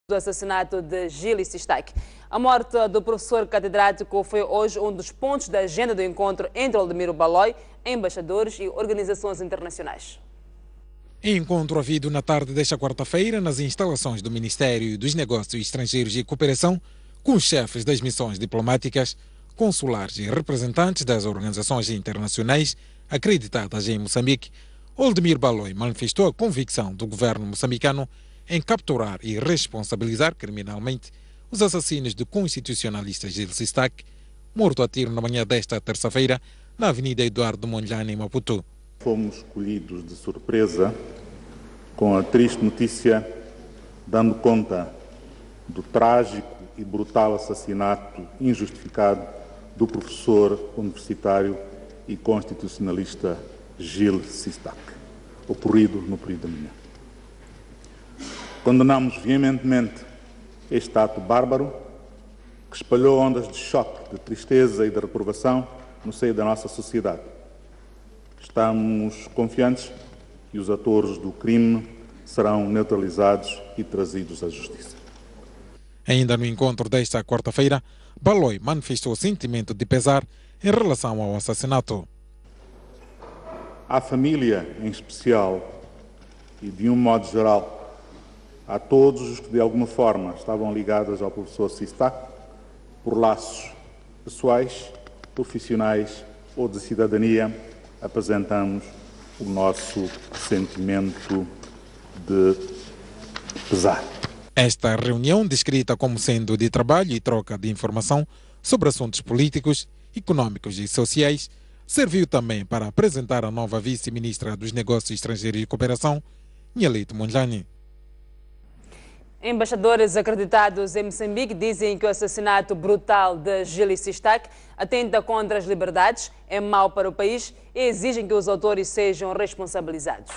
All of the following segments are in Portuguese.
do assassinato de Gil Sistak. A morte do professor catedrático foi hoje um dos pontos da agenda do encontro entre Oldemiro Baloi, embaixadores e organizações internacionais. Encontro havido na tarde desta quarta-feira nas instalações do Ministério dos Negócios Estrangeiros e Cooperação, com os chefes das missões diplomáticas, consulares e representantes das organizações internacionais acreditadas em Moçambique. Oldemiro Baloi manifestou a convicção do governo moçambicano em capturar e responsabilizar criminalmente os assassinos do constitucionalista Gil Sistak, morto a tiro na manhã desta terça-feira na Avenida Eduardo Mondlane, em Maputo. Fomos colhidos de surpresa com a triste notícia, dando conta do trágico e brutal assassinato injustificado do professor universitário e constitucionalista Gil Sistak, ocorrido no período da manhã. Condenamos veementemente este ato bárbaro que espalhou ondas de choque, de tristeza e de reprovação no seio da nossa sociedade. Estamos confiantes que os atores do crime serão neutralizados e trazidos à justiça. Ainda no encontro desta quarta-feira, Baloi manifestou sentimento de pesar em relação ao assassinato. À família, em especial, e de um modo geral, a todos os que de alguma forma estavam ligados ao professor Sistak, por laços pessoais, profissionais ou de cidadania, apresentamos o nosso sentimento de pesar. Esta reunião, descrita como sendo de trabalho e troca de informação sobre assuntos políticos, econômicos e sociais, serviu também para apresentar a nova vice-ministra dos Negócios Estrangeiros e Cooperação, Nyaleito Mondlane. Embaixadores acreditados em Moçambique dizem que o assassinato brutal de Gil Sistak atenta contra as liberdades, é mau para o país e exigem que os autores sejam responsabilizados.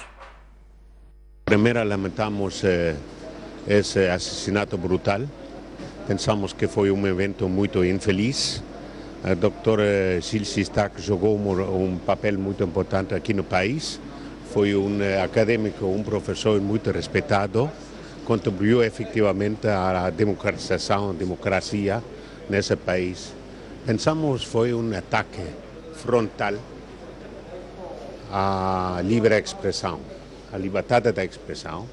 Primeiro, lamentamos esse assassinato brutal. Pensamos que foi um evento muito infeliz. O Dr. Gil Sistak jogou um papel muito importante aqui no país. Foi um acadêmico, um professor muito respeitado. Contribuiu efetivamente à democratização, à democracia nesse país. Pensamos que foi um ataque frontal à livre expressão, à liberdade da expressão,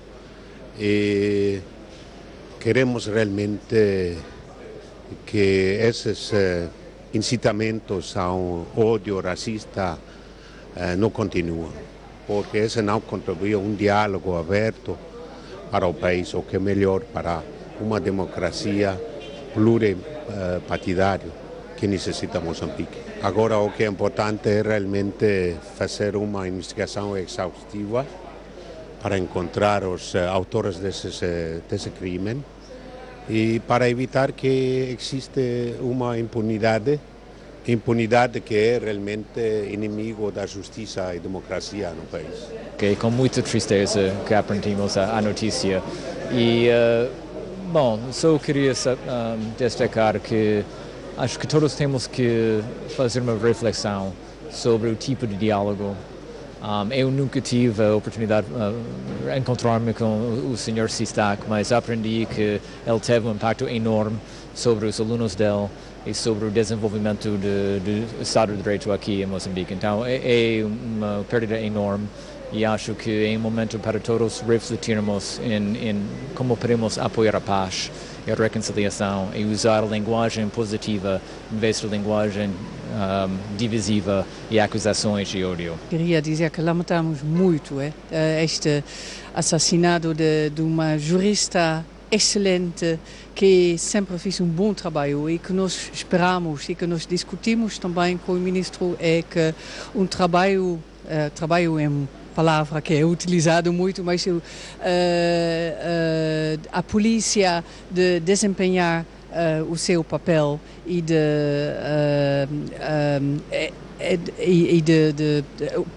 e queremos realmente que esses incitamentos ao ódio racista não continuem, porque isso não contribui a um diálogo aberto para o país, o que é melhor para uma democracia pluripartidária que necessita Moçambique. Agora, o que é importante é realmente fazer uma investigação exaustiva para encontrar os autores desse crime e para evitar que existe uma impunidade que é realmente inimigo da justiça e democracia no país. É com muita tristeza que aprendemos a notícia e, só queria destacar que acho que todos temos que fazer uma reflexão sobre o tipo de diálogo. Eu nunca tive a oportunidade de encontrar-me com o Sr. Sistak, mas aprendi que ele teve um impacto enorme sobre os alunos dele e sobre o desenvolvimento do Estado de Direito aqui em Moçambique. Então é uma perda enorme e acho que é um momento para todos refletirmos em como podemos apoiar a paz e a reconciliação e usar a linguagem positiva em vez de linguagem divisiva e acusações de ódio. Queria dizer que lamentamos muito este assassinato de uma jurista excelente que sempre fez um bom trabalho e que nós esperamos e que nós discutimos também com o ministro é que um trabalho é uma palavra que é utilizada muito, mas a polícia de desempenhar o seu papel e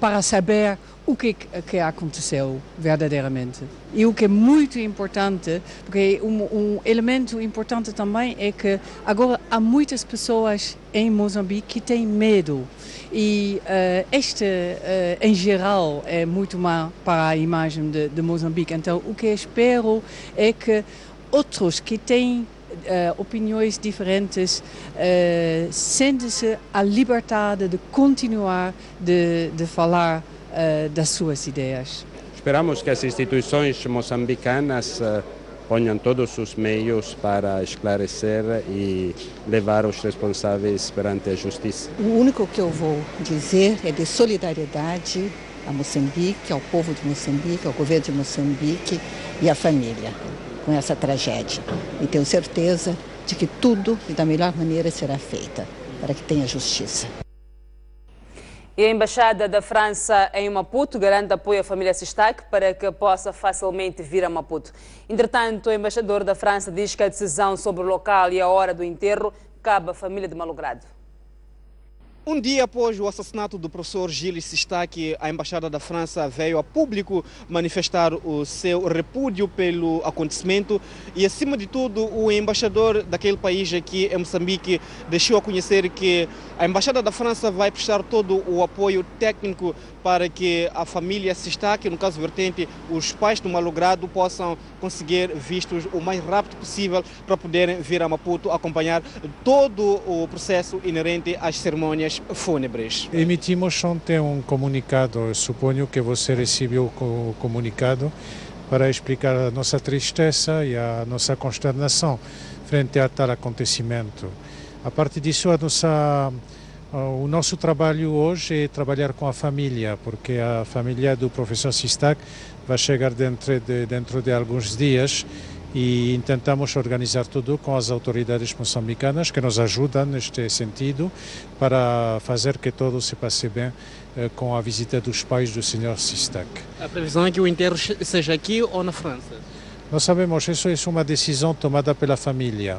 para saber o que aconteceu verdadeiramente. E o que é muito importante, porque um elemento importante também é que agora há muitas pessoas em Moçambique que têm medo. E em geral, é muito mal para a imagem de Moçambique. Então, o que eu espero é que outros que têm opiniões diferentes sentem-se a liberdade de continuar de falar das suas ideias. Esperamos que as instituições moçambicanas ponham todos os meios para esclarecer e levar os responsáveis perante a justiça. O único que eu vou dizer é de solidariedade a Moçambique, ao povo de Moçambique, ao governo de Moçambique e à família com essa tragédia. E tenho certeza de que tudo e da melhor maneira será feita para que tenha justiça. E a Embaixada da França em Maputo garante apoio à família Sistac para que possa facilmente vir a Maputo. Entretanto, o embaixador da França diz que a decisão sobre o local e a hora do enterro cabe à família de malogrado. Um dia após o assassinato do professor Gilles Sistac, a Embaixada da França veio a público manifestar o seu repúdio pelo acontecimento e, acima de tudo, o embaixador daquele país aqui em Moçambique deixou a conhecer que a Embaixada da França vai prestar todo o apoio técnico para que a família Sistac, no caso vertente, os pais do malogrado, possam conseguir vistos o mais rápido possível para poderem vir a Maputo acompanhar todo o processo inerente às cerimônias fúnebres. Emitimos ontem um comunicado, suponho que você recebeu o comunicado, para explicar a nossa tristeza e a nossa consternação frente a tal acontecimento. A partir disso, o nosso trabalho hoje é trabalhar com a família, porque a família do professor Sistac vai chegar dentro de alguns dias e tentamos organizar tudo com as autoridades moçambicanas que nos ajudam neste sentido para fazer que tudo se passe bem com a visita dos pais do Sr. Sistac. A previsão é que o enterro seja aqui ou na França? Nós sabemos que isso é uma decisão tomada pela família.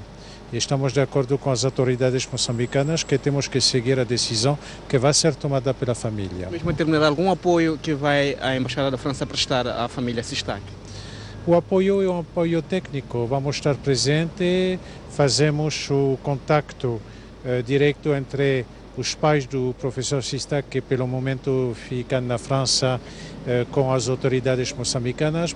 E estamos de acordo com as autoridades moçambicanas que temos que seguir a decisão que vai ser tomada pela família. Mesmo terminar algum apoio que vai a Embaixada da França prestar à família Sistac? O apoio é um apoio técnico. Vamos estar presentes, fazemos o contacto direto entre os pais do professor Sistac, que pelo momento ficam na França, com as autoridades moçambicanas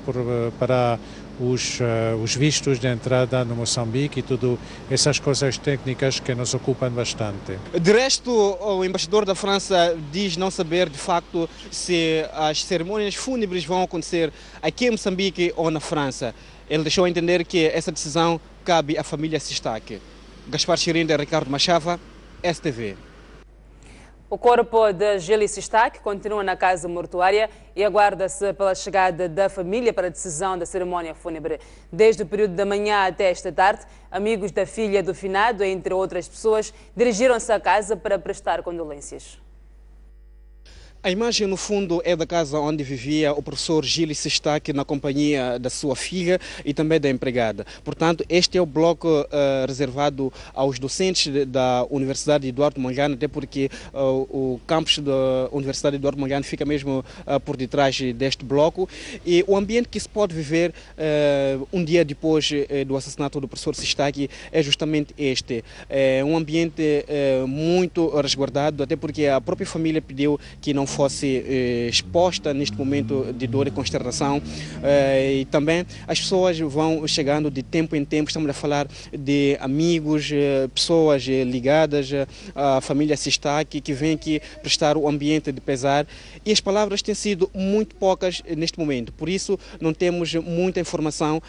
para os vistos de entrada no Moçambique e tudo essas coisas técnicas que nos ocupam bastante. De resto, o embaixador da França diz não saber de facto se as cerimônias fúnebres vão acontecer aqui em Moçambique ou na França. Ele deixou a entender que essa decisão cabe à família Sistac. Gaspar Chirinda, Ricardo Machava, STV. O corpo de Gilles Sistac continua na casa mortuária e aguarda-se pela chegada da família para a decisão da cerimónia fúnebre. Desde o período da manhã até esta tarde, amigos da filha do finado, entre outras pessoas, dirigiram-se à casa para prestar condolências. A imagem, no fundo, é da casa onde vivia o professor Gilles Sistac na companhia da sua filha e também da empregada. Portanto, este é o bloco reservado aos docentes da Universidade Eduardo Mondlane, até porque o campus da Universidade Eduardo Mondlane fica mesmo por detrás deste bloco. E o ambiente que se pode viver um dia depois do assassinato do professor Sistac é justamente este. É um ambiente muito resguardado, até porque a própria família pediu que não fosse exposta neste momento de dor e consternação, e também as pessoas vão chegando de tempo em tempo. Estamos a falar de amigos, pessoas ligadas à família Sistac que vêm aqui prestar o ambiente de pesar, e as palavras têm sido muito poucas neste momento, por isso não temos muita informação,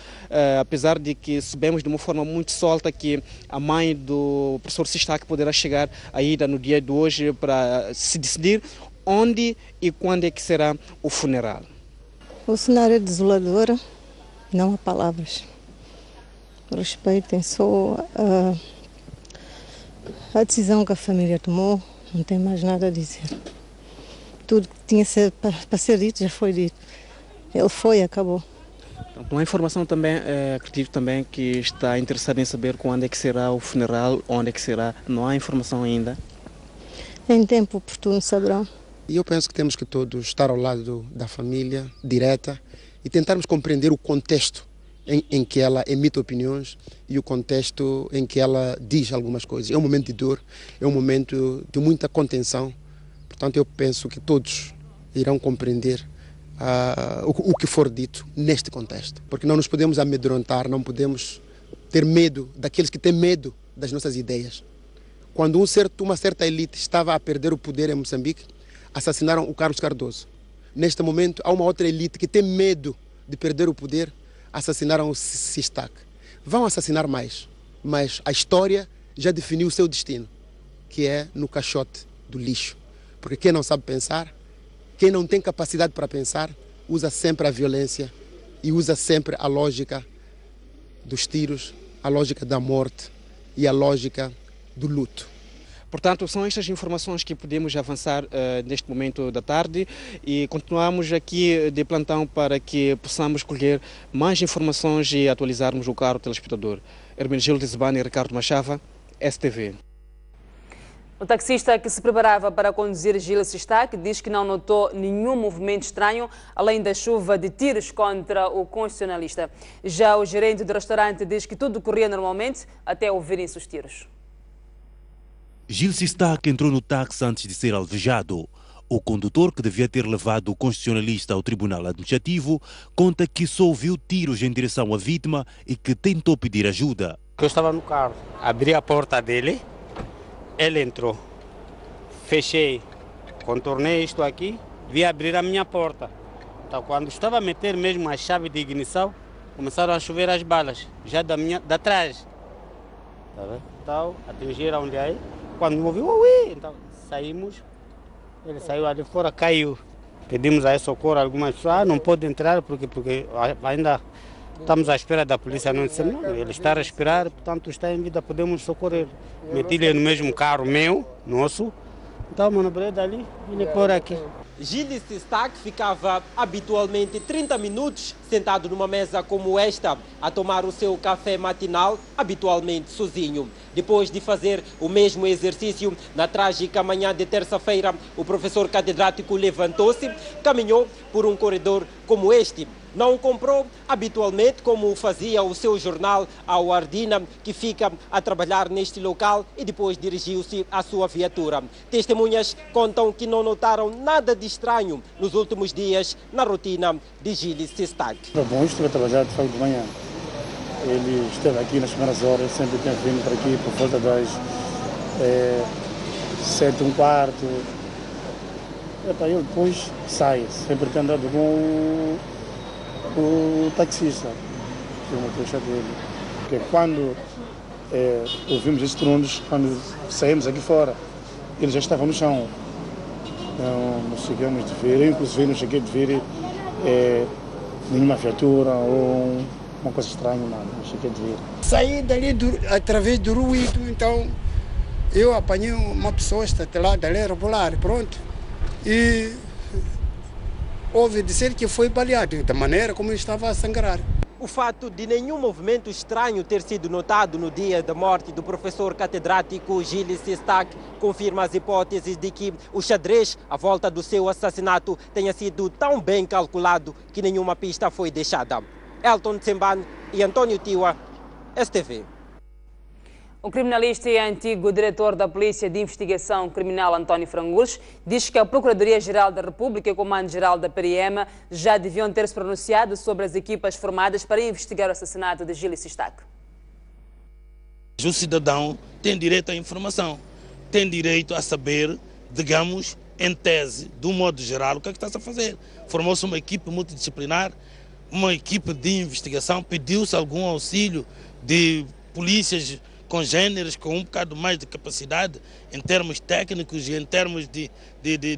apesar de que sabemos de uma forma muito solta que a mãe do professor Sistac poderá chegar ainda no dia de hoje para se decidir onde e quando é que será o funeral. O cenário é desolador, não há palavras. Respeitem só a decisão que a família tomou, não tem mais nada a dizer. Tudo que tinha para ser dito já foi dito. Ele foi e acabou. Uma informação também, acredito também que está interessado em saber quando é que será o funeral, onde é que será. Não há informação ainda. Em tempo oportuno saberão. E eu penso que temos que todos estar ao lado da família, direta, e tentarmos compreender o contexto em que ela emite opiniões e o contexto em que ela diz algumas coisas. É um momento de dor, é um momento de muita contenção. Portanto, eu penso que todos irão compreender o que for dito neste contexto. Porque não nos podemos amedrontar, não podemos ter medo daqueles que têm medo das nossas ideias. Quando uma certa elite estava a perder o poder em Moçambique, assassinaram o Carlos Cardoso. Neste momento, há uma outra elite que tem medo de perder o poder, assassinaram o Sistac. Vão assassinar mais, mas a história já definiu o seu destino, que é no caixote do lixo. Porque quem não sabe pensar, quem não tem capacidade para pensar, usa sempre a violência e usa sempre a lógica dos tiros, a lógica da morte e a lógica do luto. Portanto, são estas informações que podemos avançar neste momento da tarde e continuamos aqui de plantão para que possamos colher mais informações e atualizarmos o caro telespectador. Hermenegildo Zebani e Ricardo Machava, STV. O taxista que se preparava para conduzir Gil Sistac diz que não notou nenhum movimento estranho, além da chuva de tiros contra o constitucionalista. Já o gerente do restaurante diz que tudo corria normalmente até ouvirem-se os tiros. Gil Sistac entrou no táxi antes de ser alvejado. O condutor, que devia ter levado o constitucionalista ao tribunal administrativo, conta que só ouviu tiros em direção à vítima e que tentou pedir ajuda. Eu estava no carro, abri a porta dele, ele entrou, fechei, contornei isto aqui, vi abrir a minha porta. Então, quando estava a meter mesmo a chave de ignição, começaram a chover as balas, já da trás. Então, atingiram onde aí, quando me ouviu, então saímos, ele saiu ali fora, caiu. Pedimos aí socorro a algumas pessoas, não pode entrar porque ainda estamos à espera da polícia. Não disse, não, ele está a respirar, portanto está em vida, podemos socorrer. Meti-lhe no mesmo carro meu, nosso, então manobrei dali e ele por aqui. Gil Sistac ficava habitualmente 30 minutos sentado numa mesa como esta, a tomar o seu café matinal, habitualmente sozinho. Depois de fazer o mesmo exercício na trágica manhã de terça-feira, o professor catedrático levantou-se, caminhou por um corredor como este. Não o comprou habitualmente, como fazia o seu jornal ao Ardina, que fica a trabalhar neste local, e depois dirigiu-se à sua viatura. Testemunhas contam que não notaram nada de estranho nos últimos dias na rotina de Gil Sistac. Era bom, estive a trabalhar de facto de manhã. Ele esteve aqui nas primeiras horas, sempre tem vindo para aqui por volta das 7h15. Ele depois sai, sempre tem andado com o taxista, que é uma trouxa dele. Porque quando ouvimos esses trundos, quando saímos aqui fora, ele já estava no chão. Então, não chegamos de ver, eu inclusive não cheguei de ver nenhuma viatura ou uma coisa estranha, não cheguei de ver. Saí dali através do ruído, então eu apanhei uma pessoa lá dali, regular, pronto, e ouvi dizer que foi baleado, da maneira como estava a sangrar. O fato de nenhum movimento estranho ter sido notado no dia da morte do professor catedrático Gil Sistac confirma as hipóteses de que o xadrez à volta do seu assassinato tenha sido tão bem calculado que nenhuma pista foi deixada. Elton Tsembane e António Tiwa, STV. O criminalista e antigo diretor da Polícia de Investigação Criminal, António Frangules, diz que a Procuradoria-Geral da República e o Comando-Geral da PRM já deviam ter se pronunciado sobre as equipas formadas para investigar o assassinato de Gil Sistac. O cidadão tem direito à informação, tem direito a saber, digamos, em tese, de um modo geral, o que é que está-se a fazer. Formou-se uma equipe multidisciplinar, uma equipe de investigação, pediu-se algum auxílio de polícias congêneres com um bocado mais de capacidade em termos técnicos e em termos de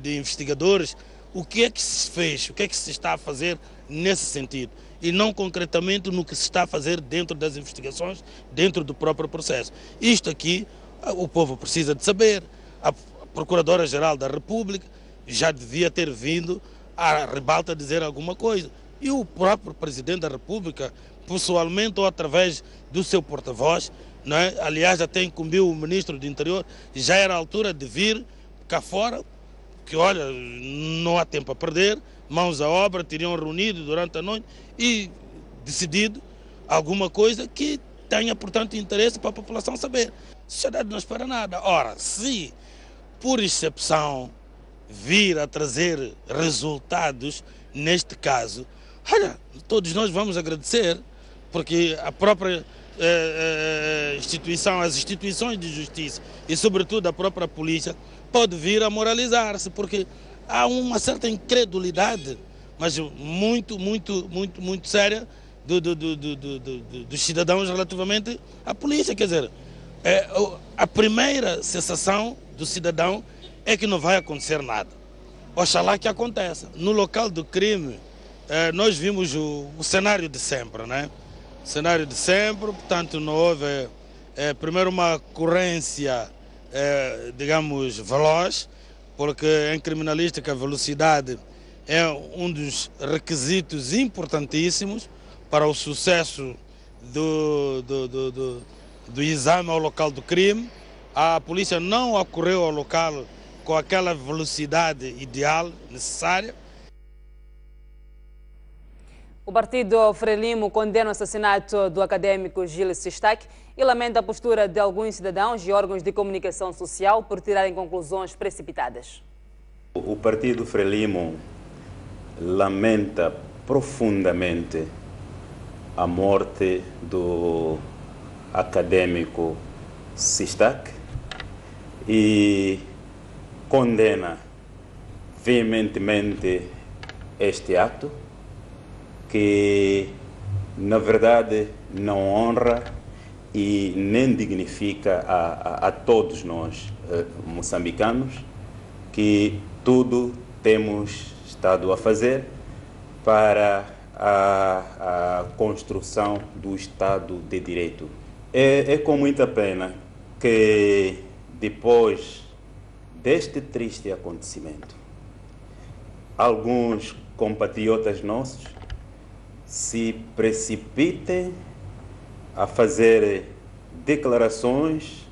investigadores. O que é que se fez? O que é que se está a fazer nesse sentido? E não concretamente no que se está a fazer dentro das investigações, dentro do próprio processo. Isto aqui o povo precisa de saber. A Procuradora-Geral da República já devia ter vindo à ribalta dizer alguma coisa. E o próprio Presidente da República, pessoalmente ou através do seu porta-voz, não é? Aliás, até incumbiu o Ministro do Interior, já era a altura de vir cá fora, que olha, não há tempo a perder, mãos à obra, teriam reunido durante a noite e decidido alguma coisa que tenha, portanto, interesse para a população saber. A sociedade não espera nada. Ora, se por exceção vir a trazer resultados neste caso, olha, todos nós vamos agradecer, porque a própria instituição, as instituições de justiça e sobretudo a própria polícia pode vir a moralizar-se, porque há uma certa incredulidade, mas muito séria dos cidadãos relativamente à polícia. Quer dizer, a primeira sensação do cidadão é que não vai acontecer nada. Oxalá que aconteça. No local do crime, nós vimos o cenário de sempre, né? O cenário de sempre, portanto, não houve, primeiro, uma ocorrência, digamos, veloz, porque em criminalística a velocidade é um dos requisitos importantíssimos para o sucesso do exame ao local do crime. A polícia não ocorreu ao local com aquela velocidade ideal, necessária. O partido Frelimo condena o assassinato do académico Gil Sistac e lamenta a postura de alguns cidadãos e órgãos de comunicação social por tirarem conclusões precipitadas. O partido Frelimo lamenta profundamente a morte do académico Sistac e condena veementemente este ato, que na verdade não honra e nem dignifica a todos nós moçambicanos, que tudo temos estado a fazer para a construção do Estado de Direito. É com muita pena que depois deste triste acontecimento, alguns compatriotas nossos se precipitem a fazer declarações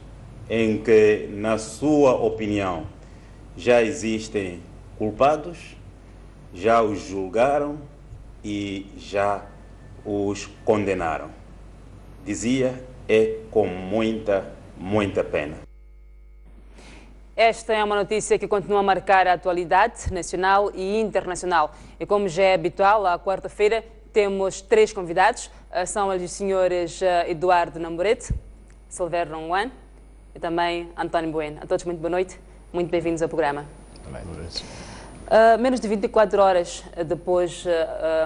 em que, na sua opinião, já existem culpados, já os julgaram e já os condenaram. Dizia, é com muita pena. Esta é uma notícia que continua a marcar a atualidade nacional e internacional. E como já é habitual, à quarta-feira temos 3 convidados. São eles os senhores Eduardo Namborete, Silvério Ronguan e também António Bueno. A todos muito boa noite, muito bem-vindos ao programa. Menos de 24 horas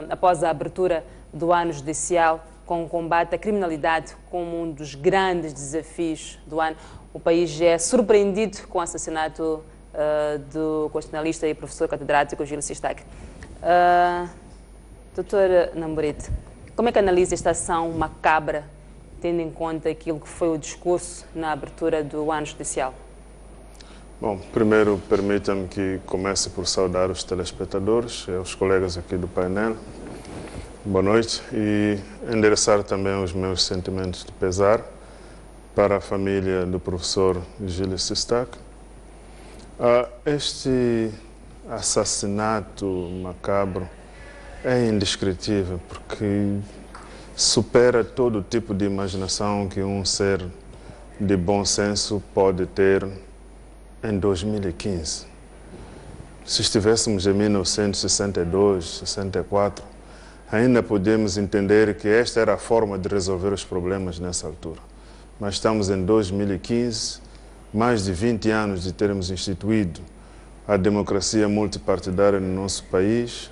após a abertura do ano judicial com o combate à criminalidade como um dos grandes desafios do ano, o país é surpreendido com o assassinato do constitucionalista e professor catedrático Gil Sistac. Doutor Namborete, como é que analisa esta ação macabra, tendo em conta aquilo que foi o discurso na abertura do ano judicial? Bom, primeiro permita-me que comece por saudar os telespectadores e os colegas aqui do painel. Boa noite e endereçar também os meus sentimentos de pesar para a família do professor Gil Sistac. Este assassinato macabro é indescritível porque supera todo tipo de imaginação que um ser de bom senso pode ter em 2015. Se estivéssemos em 1962, 64, ainda podemos entender que esta era a forma de resolver os problemas nessa altura. Mas estamos em 2015, mais de 20 anos de termos instituído a democracia multipartidária no nosso país,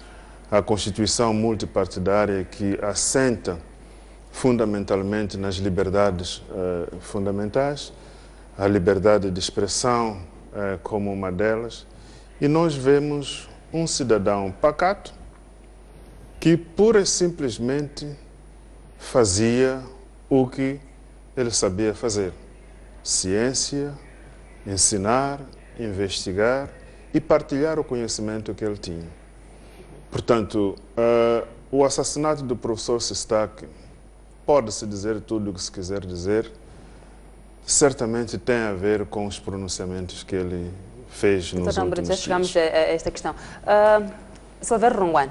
a Constituição multipartidária que assenta fundamentalmente nas liberdades fundamentais, a liberdade de expressão como uma delas, e nós vemos um cidadão pacato que pura e simplesmente fazia o que ele sabia fazer: ciência, ensinar, investigar e partilhar o conhecimento que ele tinha. Portanto, o assassinato do professor Sistac, pode-se dizer tudo o que se quiser dizer, certamente tem a ver com os pronunciamentos que ele fez nos últimos dias. Chegamos a esta questão. Silvério Ronguan,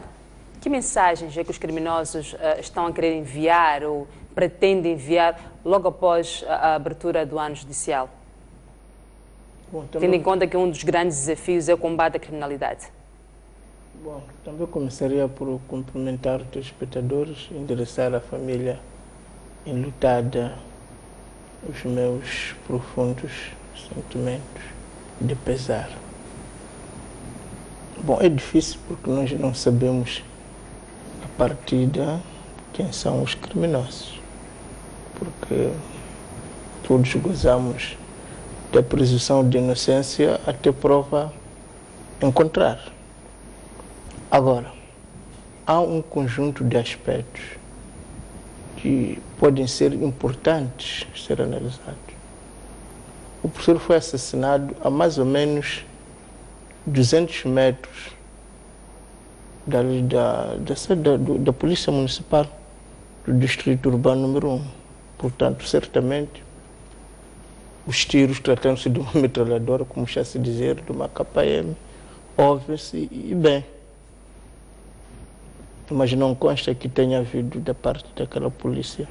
que mensagens é que os criminosos estão a querer enviar ou pretendem enviar logo após a abertura do ano judicial? Bom, tendo em conta que um dos grandes desafios é o combate à criminalidade. Bom, também começaria por cumprimentar os telespectadores, endereçar à família enlutada os meus profundos sentimentos de pesar. Bom, é difícil porque nós não sabemos a partida quem são os criminosos, porque todos gozamos da presunção de inocência até prova em contrário. Agora, há um conjunto de aspectos que podem ser importantes ser analisados. O professor foi assassinado a mais ou menos 200 metros da Polícia Municipal do Distrito Urbano número 1. Portanto, certamente, os tiros, tratando-se de uma metralhadora, como já se dizer, de uma KM, ouve-se e bem. Mas não consta que tenha havido da parte daquela polícia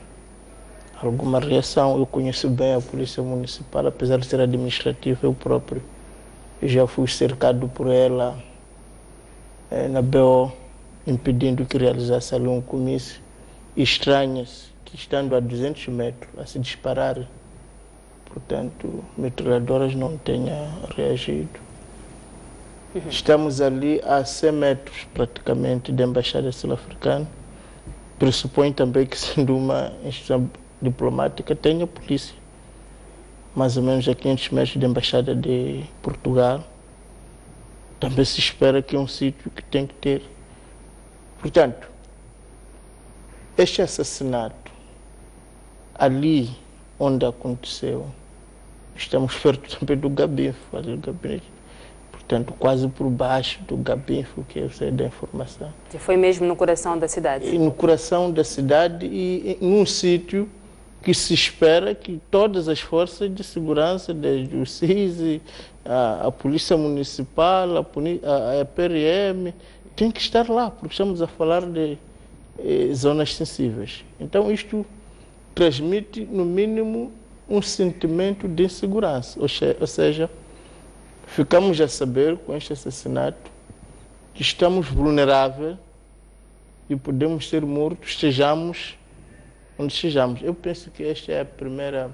alguma reação. Eu conheço bem a Polícia Municipal, apesar de ser administrativa, eu próprio. Eu já fui cercado por ela na BO, impedindo que realizasse ali um comício. Estranha-se que, estando a 200 metros a se disparar, portanto, metralhadoras não tenham reagido. Estamos ali a 100 metros, praticamente, da Embaixada Sul-Africana. Pressupõe também que, sendo uma instituição diplomática, tenha polícia. Mais ou menos a 500 metros da Embaixada de Portugal. Também se espera que é um sítio que tem que ter. Portanto, este assassinato, ali onde aconteceu, estamos perto também do Gabinfo, ali do gabinete. Portanto, quase por baixo do Gabinfo, que eu sei da informação. Que foi mesmo no coração da cidade? E no coração da cidade e num sítio que se espera que todas as forças de segurança, desde o CISI, a Polícia Municipal, a PRM, tem que estar lá, porque estamos a falar de zonas sensíveis. Então, isto transmite, no mínimo, um sentimento de insegurança, ou seja, ficamos a saber, com este assassinato, que estamos vulneráveis e podemos ser mortos, estejamos onde estejamos. Eu penso que esta é a primeira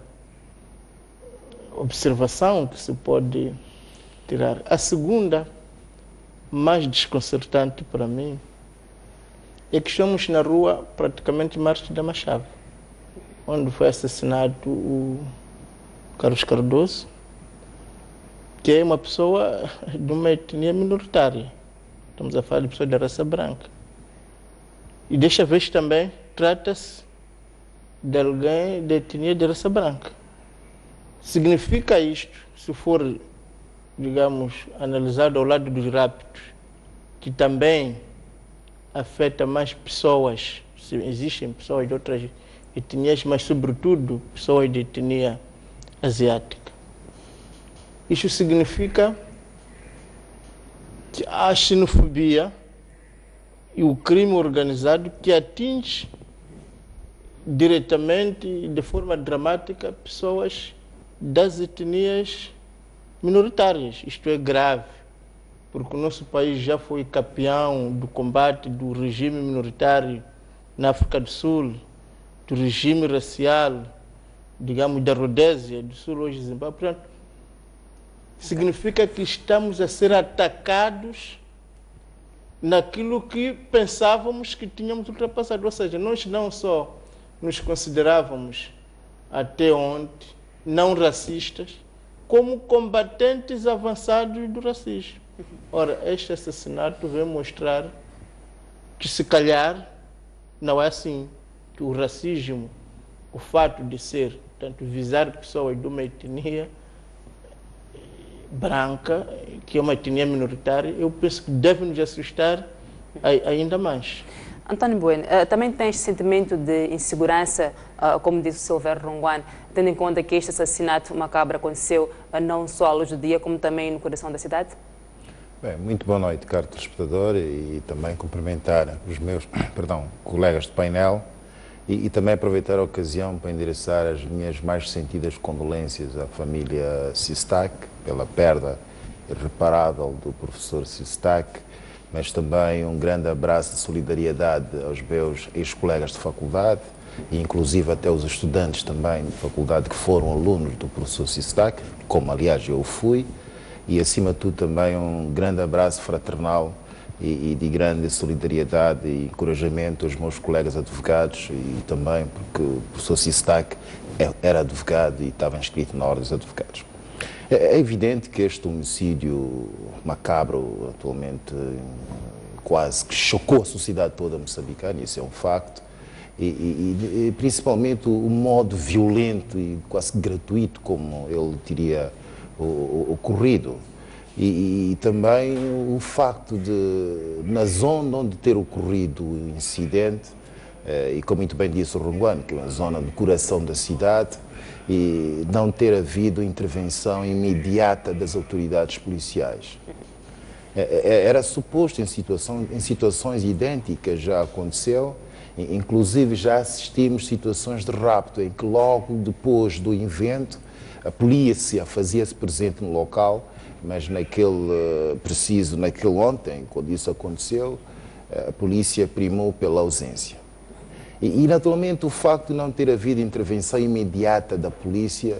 observação que se pode tirar. A segunda, mais desconcertante para mim, é que estamos na rua praticamente Martins da Machado, onde foi assassinado o Carlos Cardoso, que é uma pessoa de uma etnia minoritária. Estamos a falar de pessoa da raça branca. E desta vez também trata-se de alguém da etnia de raça branca. Significa isto, se for, digamos, analisado ao lado dos rápidos, que também afeta mais pessoas, se existem pessoas de outras etnias, mas sobretudo pessoas de etnia asiática. Isso significa que a xenofobia e o crime organizado que atinge diretamente e de forma dramática pessoas das etnias minoritárias. Isto é grave, porque o nosso país já foi campeão do combate do regime minoritário na África do Sul, do regime racial, digamos, da Rodésia do Sul, hoje Zimbábue. Portanto, significa que estamos a ser atacados naquilo que pensávamos que tínhamos ultrapassado. Ou seja, nós não só nos considerávamos até ontem não racistas, como combatentes avançados do racismo. Ora, este assassinato vem mostrar que se calhar não é assim, que o racismo, o fato de ser, portanto, visar pessoas de uma etnia branca, que é uma etnia minoritária, eu penso que deve nos assustar ainda mais. António Bueno, também tem este sentimento de insegurança, como disse o Silvério Ronguane, tendo em conta que este assassinato macabro aconteceu não só à luz do dia, como também no coração da cidade? Bem, muito boa noite, caro telespectador, e também cumprimentar os meus colegas de painel e também aproveitar a ocasião para endereçar as minhas mais sentidas condolências à família Sistak pela perda irreparável do professor Sistak mas também um grande abraço de solidariedade aos meus ex-colegas de faculdade, e inclusive até os estudantes também de faculdade que foram alunos do professor Sistac, como aliás eu fui, e acima de tudo também um grande abraço fraternal e de grande solidariedade e encorajamento aos meus colegas advogados, e também porque o professor Sistac era advogado e estava inscrito na Ordem dos Advogados. É evidente que este homicídio macabro atualmente quase que chocou a sociedade toda moçambicana, isso é um facto, e principalmente o modo violento e quase gratuito como ele teria ocorrido. E também o facto de, na zona onde ter ocorrido o incidente, e como muito bem disse o Ronguano, que é uma zona do coração da cidade, e não ter havido intervenção imediata das autoridades policiais. Era suposto, em situações idênticas já aconteceu, inclusive já assistimos situações de rapto, em que logo depois do evento, a polícia fazia-se presente no local, mas naquele ontem, quando isso aconteceu, a polícia primou pela ausência. E naturalmente o facto de não ter havido intervenção imediata da polícia,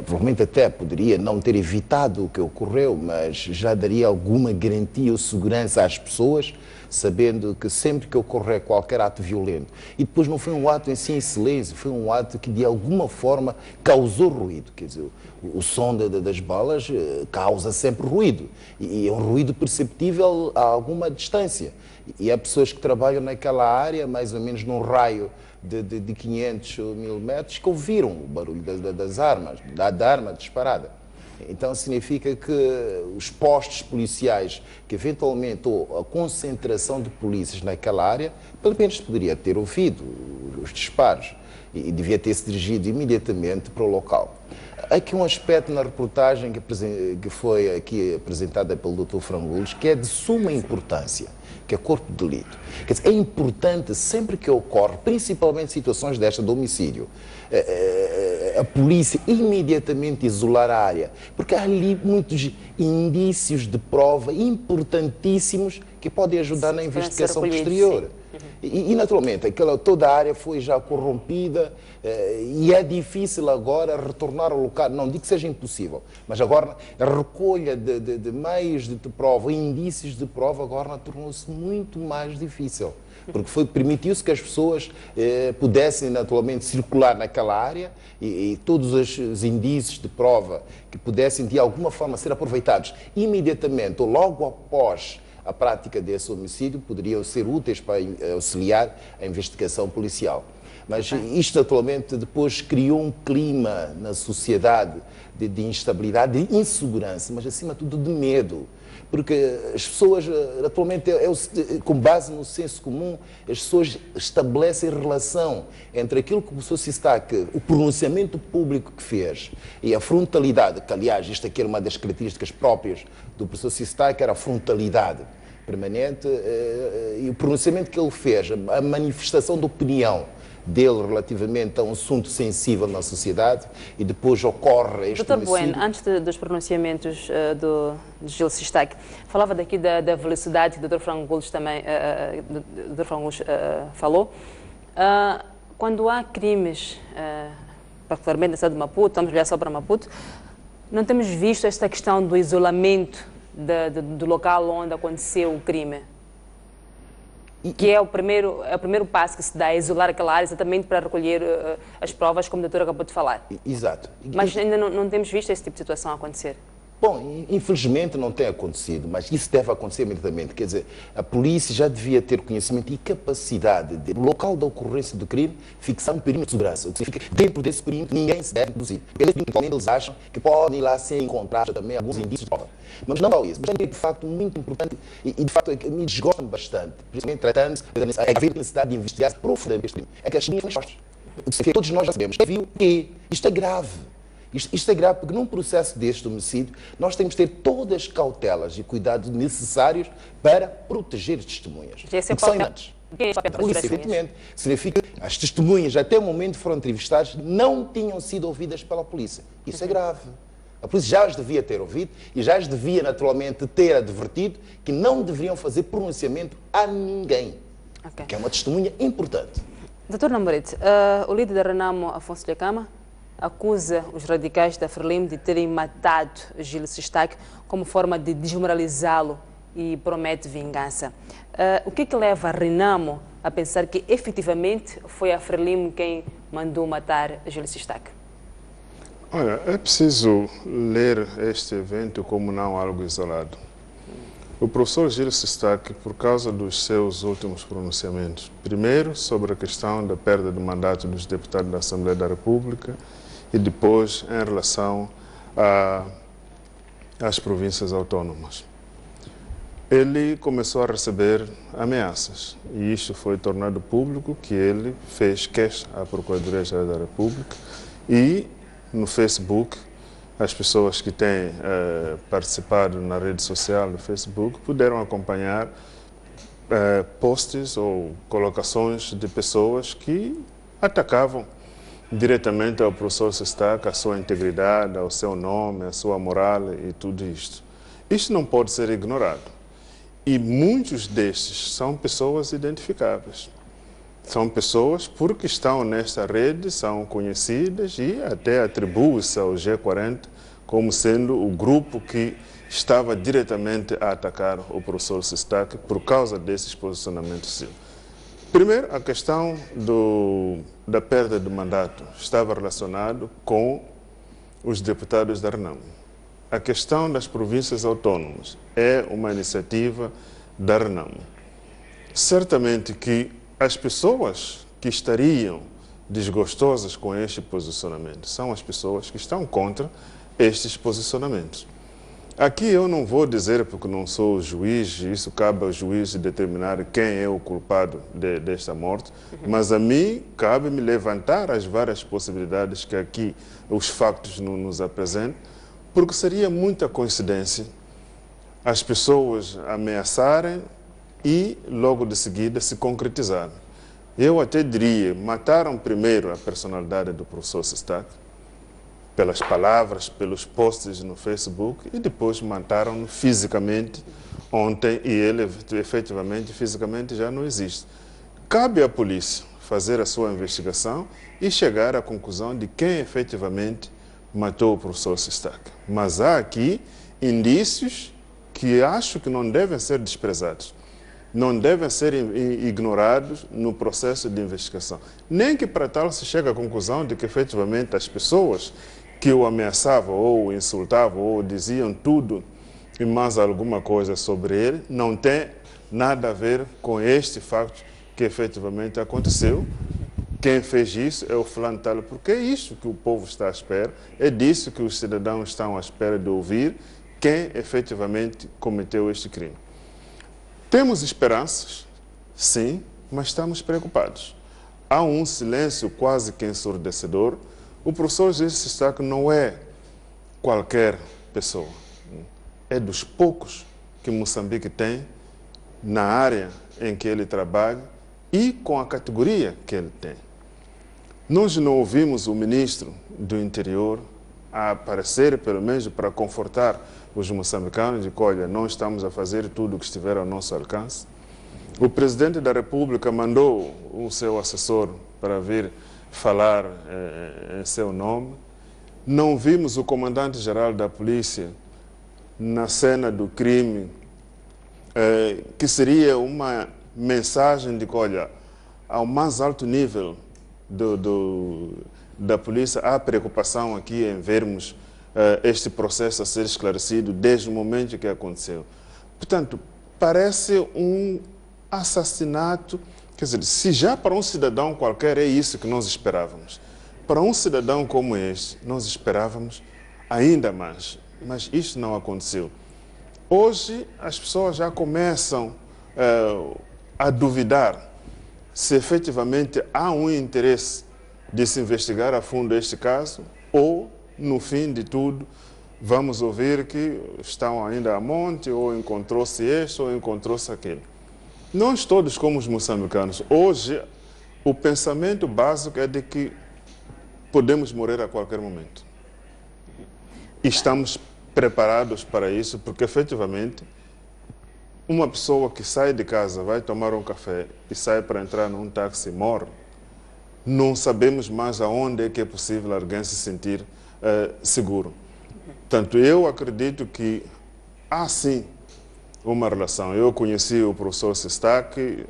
provavelmente até poderia não ter evitado o que ocorreu, mas já daria alguma garantia ou segurança às pessoas, sabendo que sempre que ocorrer qualquer ato violento, e depois não foi um ato em si em silêncio, foi um ato que de alguma forma causou ruído, quer dizer, o som das balas causa sempre ruído, e é um ruído perceptível a alguma distância, e há pessoas que trabalham naquela área, mais ou menos num raio de 500 ou 1000 metros, que ouviram o barulho das armas, da arma disparada. Então significa que os postos policiais, que eventualmente, ou a concentração de polícias naquela área, pelo menos poderia ter ouvido os disparos e devia ter se dirigido imediatamente para o local. Há aqui um aspecto na reportagem que foi aqui apresentada pelo Dr. Frangulos, que é de suma importância, que é corpo de delito. Quer dizer, é importante sempre que ocorre, principalmente situações desta de homicídio, a polícia imediatamente isolar a área, porque há ali muitos indícios de prova importantíssimos que podem ajudar na investigação posterior. E naturalmente, toda a área foi já corrompida e é difícil agora retornar ao local. Não digo que seja impossível, mas agora a recolha de meios de prova, indícios de prova, agora tornou-se muito mais difícil. Porque permitiu-se que as pessoas pudessem naturalmente circular naquela área e todos os indícios de prova que pudessem de alguma forma ser aproveitados imediatamente ou logo após a prática desse homicídio poderiam ser úteis para auxiliar a investigação policial. Mas isto atualmente depois criou um clima na sociedade de instabilidade, de insegurança, mas acima de tudo de medo. Porque as pessoas, atualmente, com base no senso comum, as pessoas estabelecem relação entre aquilo que o professor Sistac, o pronunciamento público que fez, e a frontalidade, que aliás, isto aqui era uma das características próprias do professor Sistac, era a frontalidade permanente, e o pronunciamento que ele fez, a manifestação de opinião dele relativamente a um assunto sensível na sociedade, e depois ocorre este Dr. Bueno, antes dos pronunciamentos do Gil Sistac, falava daqui da velocidade que o Dr. Frangulos também falou. Quando há crimes, particularmente na cidade de Maputo, vamos olhar só para Maputo, não temos visto esta questão do isolamento do local onde aconteceu o crime, que é o primeiro passo que se dá, isolar aquela área exatamente para recolher as provas, como o doutor acabou de falar. Exato. Mas ainda não temos visto esse tipo de situação acontecer. Bom, infelizmente não tem acontecido, mas isso deve acontecer imediatamente. Quer dizer, a polícia já devia ter conhecimento e capacidade de, no local da ocorrência do crime, fixar um perímetro de segurança. O que significa que dentro desse perímetro ninguém se deve induzir. Eventualmente eles acham que podem ir lá ser encontrados também alguns indícios de prova. Mas não só isso. Mas é de facto muito importante e de facto me desgosta bastante, principalmente tratando-se da necessidade de investigar profundamente este crime. É que as minhas respostas. Todos nós já sabemos. Viu que isto é grave. Isto é grave porque num processo deste homicídio nós temos que ter todas as cautelas e cuidados necessários para proteger as testemunhas. A polícia, evidentemente, significa que as testemunhas até o momento foram entrevistadas não tinham sido ouvidas pela polícia. Isso é grave. A polícia já os devia ter ouvido e já os devia naturalmente ter advertido que não deveriam fazer pronunciamento a ninguém, que é uma testemunha importante. Dr. Namborete, o líder da Renamo, Afonso Dhlakama, acusa os radicais da Frelimo de terem matado Gil Sistak como forma de desmoralizá-lo e promete vingança. O que leva a Renamo a pensar que efetivamente foi a Frelimo quem mandou matar Gil Sistak? Olha, é preciso ler este evento como não algo isolado. O professor Gil Sistak, por causa dos seus últimos pronunciamentos, primeiro sobre a questão da perda do mandato dos deputados da Assembleia da República e depois em relação às províncias autónomas. Ele começou a receber ameaças e isto foi tornado público que ele fez queixa à Procuradoria-Geral da República e no Facebook, as pessoas que têm participado na rede social do Facebook puderam acompanhar posts ou colocações de pessoas que atacavam diretamente ao professor Sistak, a sua integridade, ao seu nome, a sua moral e tudo isto. Isto não pode ser ignorado. E muitos destes são pessoas identificáveis. São pessoas, porque estão nesta rede, são conhecidas e até atribui-se ao G40 como sendo o grupo que estava diretamente a atacar o professor Sistak por causa desses posicionamentos. Primeiro, a questão da perda do mandato estava relacionado com os deputados da Renamo. A questão das províncias autónomas é uma iniciativa da Renamo. Certamente que as pessoas que estariam desgostosas com este posicionamento são as pessoas que estão contra estes posicionamentos. Aqui eu não vou dizer, porque não sou juiz, isso cabe ao juiz determinar quem é o culpado desta morte, mas a mim cabe-me levantar as várias possibilidades que aqui os factos nos apresentam, porque seria muita coincidência as pessoas ameaçarem e logo de seguida se concretizar. Eu até diria, mataram primeiro a personalidade do professor Sistak, pelas palavras, pelos posts no Facebook, e depois mataram-no fisicamente ontem, e ele efetivamente, fisicamente já não existe. Cabe à polícia fazer a sua investigação e chegar à conclusão de quem efetivamente matou o professor Sistak. Mas há aqui indícios que acho que não devem ser desprezados, não devem ser ignorados no processo de investigação. Nem que para tal se chegue à conclusão de que efetivamente as pessoas que o ameaçavam ou o insultavam ou diziam tudo e mais alguma coisa sobre ele não tem nada a ver com este facto que efetivamente aconteceu. Quem fez isso é o fulano tal, porque é isso que o povo está à espera, é disso que os cidadãos estão à espera de ouvir quem efetivamente cometeu este crime. Temos esperanças, sim, mas estamos preocupados. Há um silêncio quase que ensurdecedor. O professor Gil Sistak não é qualquer pessoa, é dos poucos que Moçambique tem na área em que ele trabalha e com a categoria que ele tem. Nós não ouvimos o ministro do Interior a aparecer, pelo menos para confortar os moçambicanos, de que, olha, não estamos a fazer tudo o que estiver ao nosso alcance. O presidente da República mandou o seu assessor para vir falar em seu nome. Não vimos o comandante-geral da polícia na cena do crime, que seria uma mensagem de que, olha, ao mais alto nível da polícia, há preocupação aqui em vermos este processo a ser esclarecido desde o momento que aconteceu. Portanto, parece um assassinato. Quer dizer, se já para um cidadão qualquer é isso que nós esperávamos, para um cidadão como este, nós esperávamos ainda mais. Mas isto não aconteceu. Hoje, as pessoas já começam a duvidar se efetivamente há um interesse de se investigar a fundo este caso ou, no fim de tudo, vamos ouvir que estão ainda a monte, ou encontrou-se este, ou encontrou-se aquele. Nós todos, como os moçambicanos, hoje o pensamento básico é de que podemos morrer a qualquer momento. E estamos preparados para isso, porque efetivamente uma pessoa que sai de casa, vai tomar um café e sai para entrar num táxi e morre, não sabemos mais aonde é que é possível alguém se sentir seguro. Portanto, eu acredito que há sim uma relação. Eu conheci o professor Sistak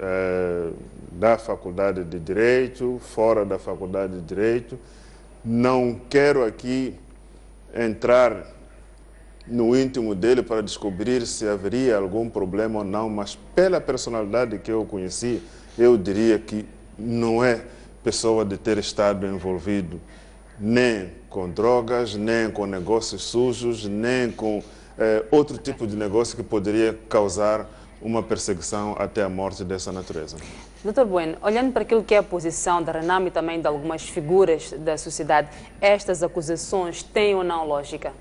da Faculdade de Direito, fora da Faculdade de Direito. Não quero aqui entrar no íntimo dele para descobrir se haveria algum problema ou não, mas pela personalidade que eu conheci, eu diria que não é pessoa de ter estado envolvido nem com drogas, nem com negócios sujos, nem com outro tipo de negócio que poderia causar uma perseguição até a morte dessa natureza. Dr. Bueno, olhando para aquilo que é a posição da Renamo e também de algumas figuras da sociedade, estas acusações têm ou não lógica?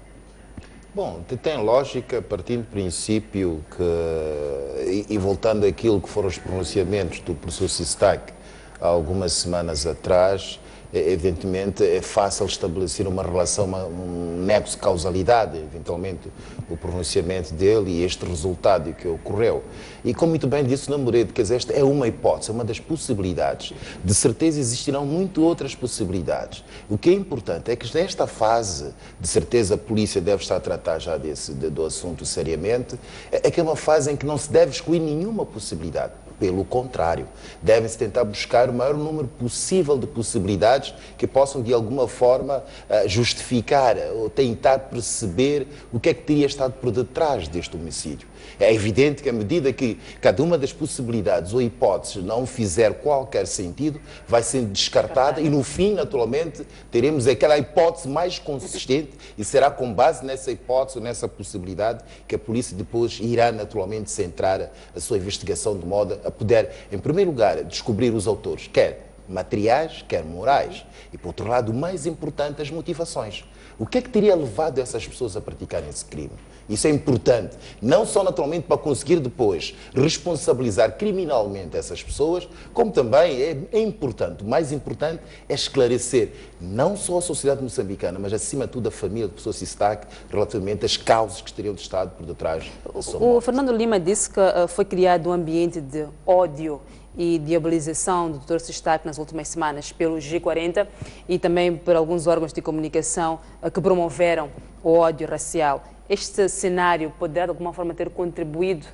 Bom, tem lógica partindo do princípio que, e voltando àquilo que foram os pronunciamentos do professor Sistak há algumas semanas atrás, evidentemente é fácil estabelecer uma relação, um nexo de causalidade, eventualmente o pronunciamento dele e este resultado que ocorreu. E como muito bem disse o Namoredo, quer dizer, esta é uma hipótese, é uma das possibilidades. De certeza existirão muito outras possibilidades. O que é importante é que nesta fase, de certeza a polícia deve estar a tratar já do assunto seriamente, é que é uma fase em que não se deve excluir nenhuma possibilidade. Pelo contrário, deve-se tentar buscar o maior número possível de possibilidades que possam, de alguma forma, justificar ou tentar perceber o que é que teria estado por detrás deste homicídio. É evidente que, à medida que cada uma das possibilidades ou hipóteses não fizer qualquer sentido, vai sendo descartada e, no fim, naturalmente, teremos aquela hipótese mais consistente e será com base nessa hipótese ou nessa possibilidade que a polícia depois irá, naturalmente, centrar a sua investigação de modo a poder, em primeiro lugar, descobrir os autores, quer materiais, quer morais. E, por outro lado, o mais importante, as motivações. O que é que teria levado essas pessoas a praticarem esse crime? Isso é importante, não só naturalmente para conseguir depois responsabilizar criminalmente essas pessoas, como também é importante, o mais importante é esclarecer não só a sociedade moçambicana, mas acima de tudo a família do professor Sistak relativamente às causas que estariam de Estado por detrás da sua morte. O Fernando Lima disse que foi criado um ambiente de ódio e diabolização do Dr. Sistak nas últimas semanas pelo G40 e também por alguns órgãos de comunicação que promoveram o ódio racial. Este cenário poderá de alguma forma ter contribuído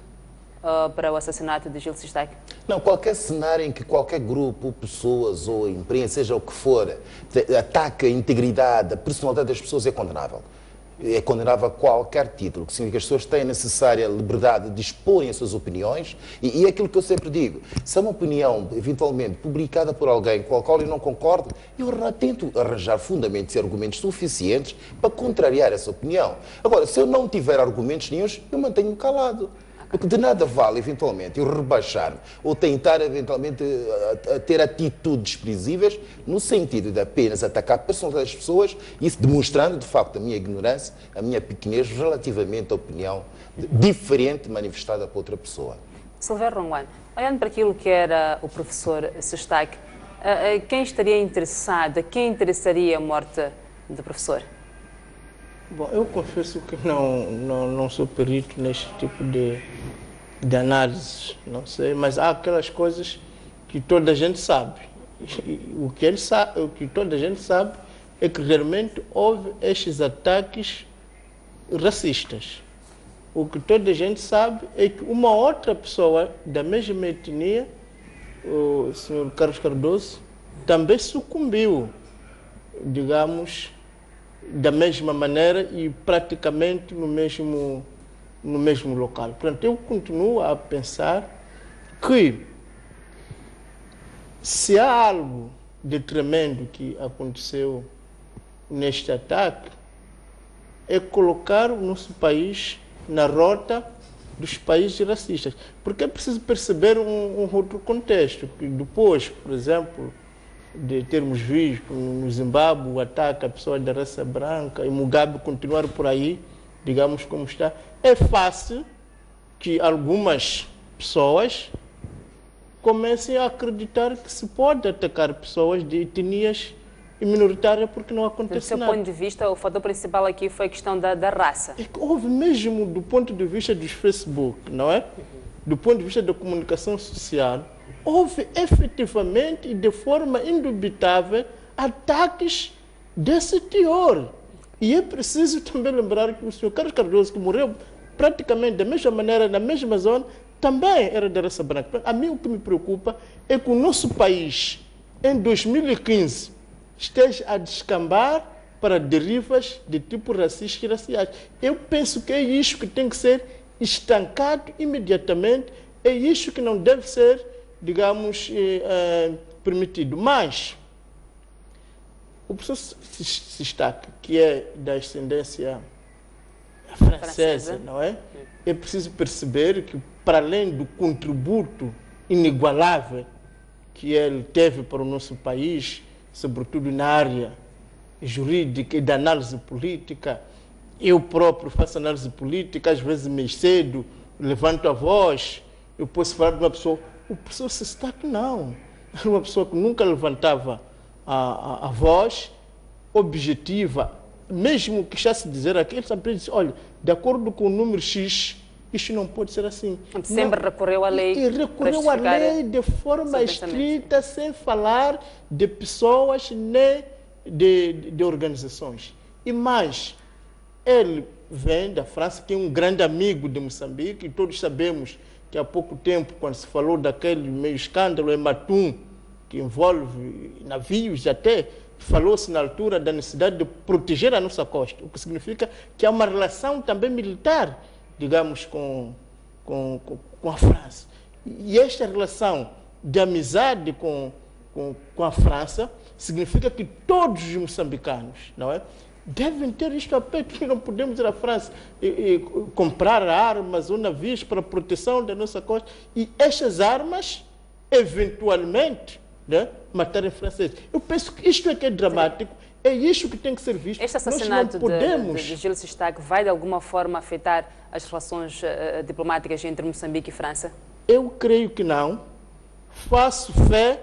para o assassinato de Gil Sistak? Não, qualquer cenário em que qualquer grupo, pessoas ou imprensa, seja o que for, ataca a integridade, a personalidade das pessoas é condenável. É condenável a qualquer título, que significa que as pessoas têm a necessária liberdade de exporem as suas opiniões e é aquilo que eu sempre digo, se é uma opinião eventualmente publicada por alguém com a qual eu não concordo, eu tento arranjar fundamentos e argumentos suficientes para contrariar essa opinião. Agora, se eu não tiver argumentos nenhuns, eu mantenho-me calado. Porque de nada vale, eventualmente, eu rebaixar-me ou tentar, eventualmente, ter atitudes desprezíveis no sentido de apenas atacar a personalidade das pessoas, isso demonstrando, de facto, a minha ignorância, a minha pequenez relativamente à opinião diferente manifestada por outra pessoa. Silvério Ronguane, olhando para aquilo que era o professor Sistak, quem estaria interessado, quem interessaria a morte do professor? Bom, eu confesso que não sou perito neste tipo de análises, não sei, mas há aquelas coisas que toda a gente sabe. O que toda a gente sabe é que realmente houve estes ataques racistas. O que toda a gente sabe é que uma outra pessoa da mesma etnia, o Sr. Carlos Cardoso, também sucumbiu, digamos, da mesma maneira e praticamente no mesmo local. Portanto, eu continuo a pensar que se há algo de tremendo que aconteceu neste ataque, é colocar o nosso país na rota dos países racistas. Porque é preciso perceber um outro contexto, que depois, por exemplo, de termos visto no Zimbábue o ataque à pessoa da raça branca e Mugabe continuar por aí, digamos como está, é fácil que algumas pessoas comecem a acreditar que se pode atacar pessoas de etnias e minoritária porque não acontece Do seu nada. ponto de vista, o fator principal aqui foi a questão da raça. Houve mesmo do ponto de vista dos Facebook, não é? Do ponto de vista da comunicação social, houve efetivamente e de forma indubitável ataques desse teor. E é preciso também lembrar que o senhor Carlos Cardoso, que morreu praticamente da mesma maneira, na mesma zona, também era da raça branca. A mim o que me preocupa é que o nosso país, em 2015, esteja a descambar para derivas de tipo racista e raciais. Eu penso que é isso que tem que ser estancado imediatamente, é isso que não deve ser, digamos, permitido. Mas o professor Sistac, que é da ascendência francesa, não é? É preciso perceber que, para além do contributo inigualável que ele teve para o nosso país, sobretudo na área jurídica e da análise política, eu próprio faço análise política, às vezes meio cedo, levanto a voz, eu posso falar de uma pessoa. O professor Sistac não. Era uma pessoa que nunca levantava a voz objetiva, mesmo que já se dizer aqui, ele sempre disse, olha, de acordo com o número X, isto não pode ser assim. Sempre recorreu à lei. E recorreu à lei de forma estrita, sem falar de pessoas nem de organizações. E mais, ele vem da França, que é um grande amigo de Moçambique, e todos sabemos que há pouco tempo, quando se falou daquele meio escândalo em Matum, que envolve navios até, falou-se na altura da necessidade de proteger a nossa costa, o que significa que há uma relação também militar, digamos, com a França. E esta relação de amizade com a França significa que todos os moçambicanos, não é, devem ter isto a peito, que não podemos ir à França e comprar armas ou navios para a proteção da nossa costa. E estas armas, eventualmente, né, matarem franceses. Eu penso que isto é que é dramático, é isso que tem que ser visto. Este assassinato de Gil Sistac vai de alguma forma afetar as relações diplomáticas entre Moçambique e França? Eu creio que não, faço fé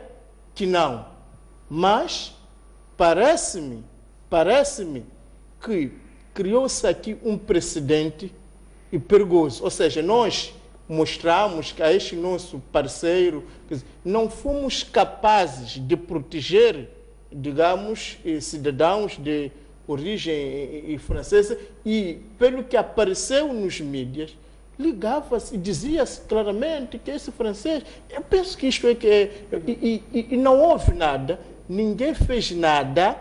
que não, mas parece-me que criou-se aqui um precedente e perigoso, ou seja, nós mostramos que a este nosso parceiro, não fomos capazes de proteger, digamos, cidadãos de origem francesa, e pelo que apareceu nos mídias, ligava-se e dizia-se claramente que esse francês, eu penso que isto é que é, e não houve nada, ninguém fez nada,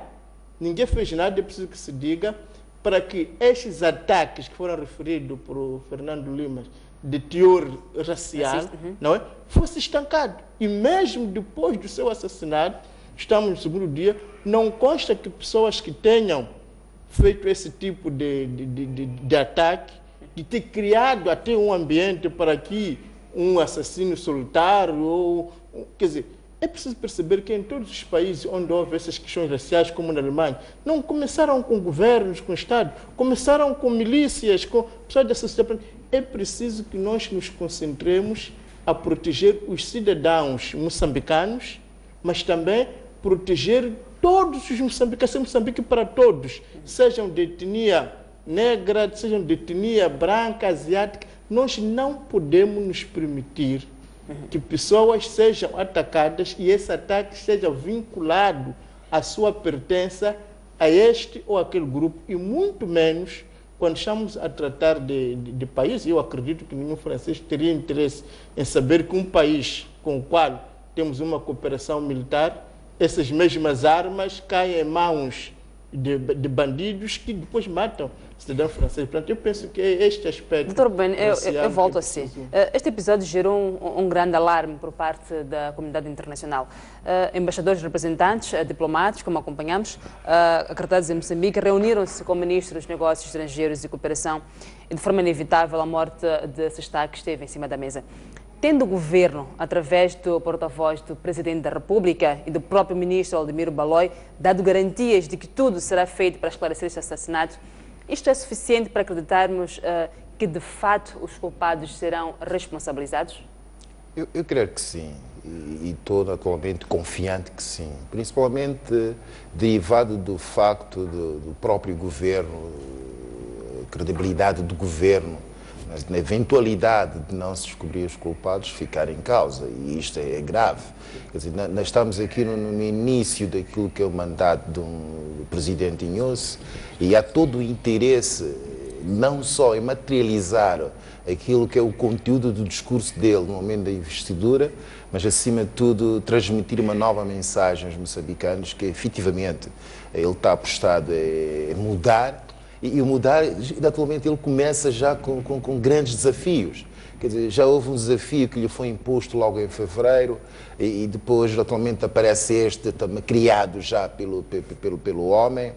é preciso que se diga, para que estes ataques que foram referidos por Fernando Lima, de teor racial, não é, fosse estancado. E mesmo depois do seu assassinato, estamos no segundo dia, não consta que pessoas que tenham feito esse tipo de ataque, de ter criado até um ambiente para que um assassino solitário, ou, quer dizer, é preciso perceber que em todos os países onde houve essas questões raciais, como na Alemanha, não começaram com governos, com Estado, começaram com milícias, com pessoas da sociedade. É preciso que nós nos concentremos a proteger os cidadãos moçambicanos, mas também proteger todos os moçambicanos, Moçambique para todos, sejam de etnia negra, sejam de etnia branca, asiática. Nós não podemos nos permitir que pessoas sejam atacadas e esse ataque seja vinculado à sua pertença a este ou aquele grupo, e muito menos quando estamos a tratar de país. Eu acredito que nenhum francês teria interesse em saber que um país com o qual temos uma cooperação militar, essas mesmas armas caem em mãos de bandidos que depois matam cidadãos franceses. Portanto, eu penso que é este aspecto... Doutor Ben, eu volto assim. Este episódio gerou um grande alarme por parte da comunidade internacional. Embaixadores, representantes, diplomatas, como acompanhamos, acarretados em Moçambique, reuniram-se com o ministro dos Negócios Estrangeiros e Cooperação e, de forma inevitável, a morte de Sistac esteve em cima da mesa. Tendo o governo, através do porta-voz do Presidente da República e do próprio ministro Aldemiro Baloi, dado garantias de que tudo será feito para esclarecer este assassinato, isto é suficiente para acreditarmos que, de fato, os culpados serão responsabilizados? Eu creio que sim. e estou naturalmente confiante que sim, principalmente derivado do facto do próprio governo, credibilidade do governo, mas na eventualidade de não se descobrir os culpados, ficar em causa, e isto é grave. Quer dizer, nós estamos aqui no início daquilo que é o mandato do presidente Inhosse, e há todo o interesse, não só em materializar aquilo que é o conteúdo do discurso dele no momento da investidura, mas, acima de tudo, transmitir uma nova mensagem aos moçambicanos que, efetivamente, ele está apostado a mudar. E o mudar, naturalmente, ele começa já com grandes desafios. Quer dizer, já houve um desafio que lhe foi imposto logo em fevereiro e depois, naturalmente, aparece este, também criado já pelo homem.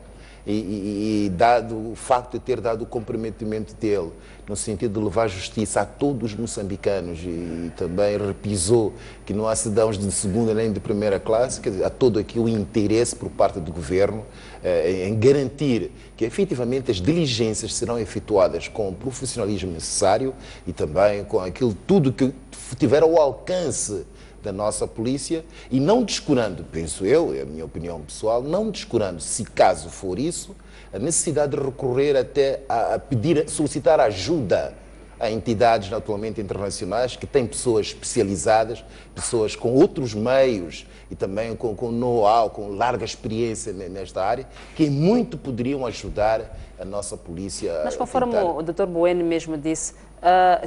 E dado o facto de ter dado o comprometimento dele, no sentido de levar justiça a todos os moçambicanos e também repisou que não há cidadãos de segunda nem de primeira classe, quer dizer, há todo aqui o interesse por parte do governo em garantir que efetivamente as diligências serão efetuadas com o profissionalismo necessário e também com aquilo tudo que tiver ao alcance da nossa polícia e não descurando, penso eu, é a minha opinião pessoal, não descurando, se caso for isso, a necessidade de recorrer até a pedir, solicitar ajuda a entidades naturalmente internacionais que têm pessoas especializadas, pessoas com outros meios e também com know-how, com larga experiência nesta área, que muito poderiam ajudar a nossa polícia. Mas conforme o Dr. Bueno mesmo disse,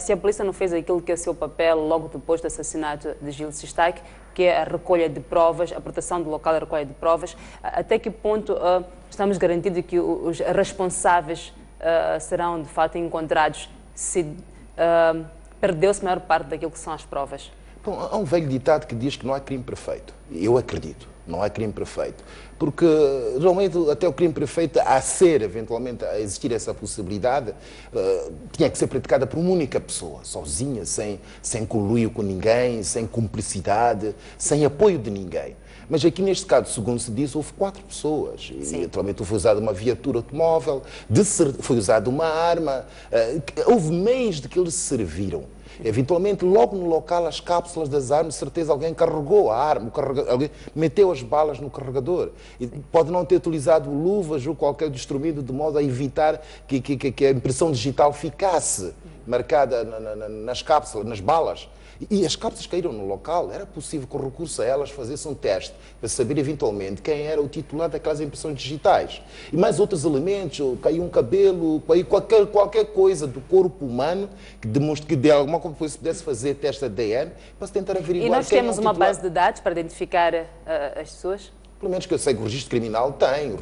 se a polícia não fez aquilo que é seu papel logo depois do assassinato de Gil Sistak, que é a recolha de provas, a proteção do local, a recolha de provas, até que ponto estamos garantidos que os responsáveis serão de fato encontrados se perdeu-se a maior parte daquilo que são as provas? Bom, há um velho ditado que diz que não há crime perfeito. Eu acredito, não há crime perfeito. Porque, realmente, até o crime perfeito, eventualmente, a existir essa possibilidade, tinha que ser praticada por uma única pessoa, sozinha, sem conluio com ninguém, sem cumplicidade, sem apoio de ninguém. Mas aqui, neste caso, segundo se diz, houve 4 pessoas. E, naturalmente, foi usada uma viatura automóvel, foi usada uma arma, houve meios de que eles se serviram. Eventualmente, logo no local, as cápsulas das armas, certeza alguém carregou a arma, alguém meteu as balas no carregador. E pode não ter utilizado luvas ou qualquer instrumento de modo a evitar que a impressão digital ficasse marcada nas cápsulas, nas balas. E as cápsulas caíram no local, era possível, com recurso a elas, fazer-se um teste para saber eventualmente quem era o titular daquelas impressões digitais. E mais outros elementos, caiu um cabelo, caiu qualquer coisa do corpo humano que demonstre que de alguma coisa pudesse fazer teste de ADN para se tentar averiguar. E nós temos uma base de dados para identificar as pessoas? Pelo menos que eu sei que o registro criminal tem,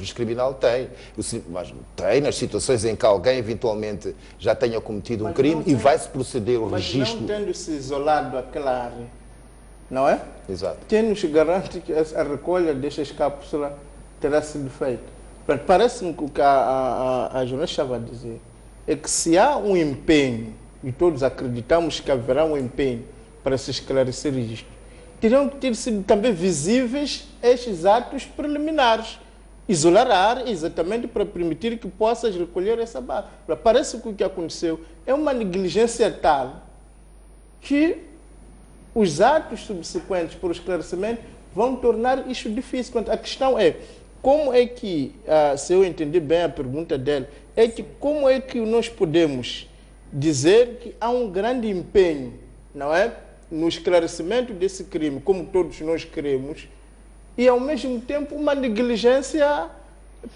mas tem nas situações em que alguém eventualmente já tenha cometido um crime e vai-se proceder ao registro. Mas não tendo-se isolado aquela área, não é? Exato. Quem-nos garante que a recolha destas cápsulas terá sido feita? Parece-me que o que a jornalista estava a dizer é que se há um empenho, e todos acreditamos que haverá um empenho para se esclarecer isto, teriam que ter sido também visíveis estes atos preliminares. Isolar a área exatamente para permitir que possas recolher essa bala. Parece que o que aconteceu é uma negligência tal que os atos subsequentes para o esclarecimento vão tornar isto difícil. A questão é, como é que, se eu entendi bem a pergunta dele, é que como é que nós podemos dizer que há um grande empenho, não é, no esclarecimento desse crime, como todos nós queremos, e ao mesmo tempo uma negligência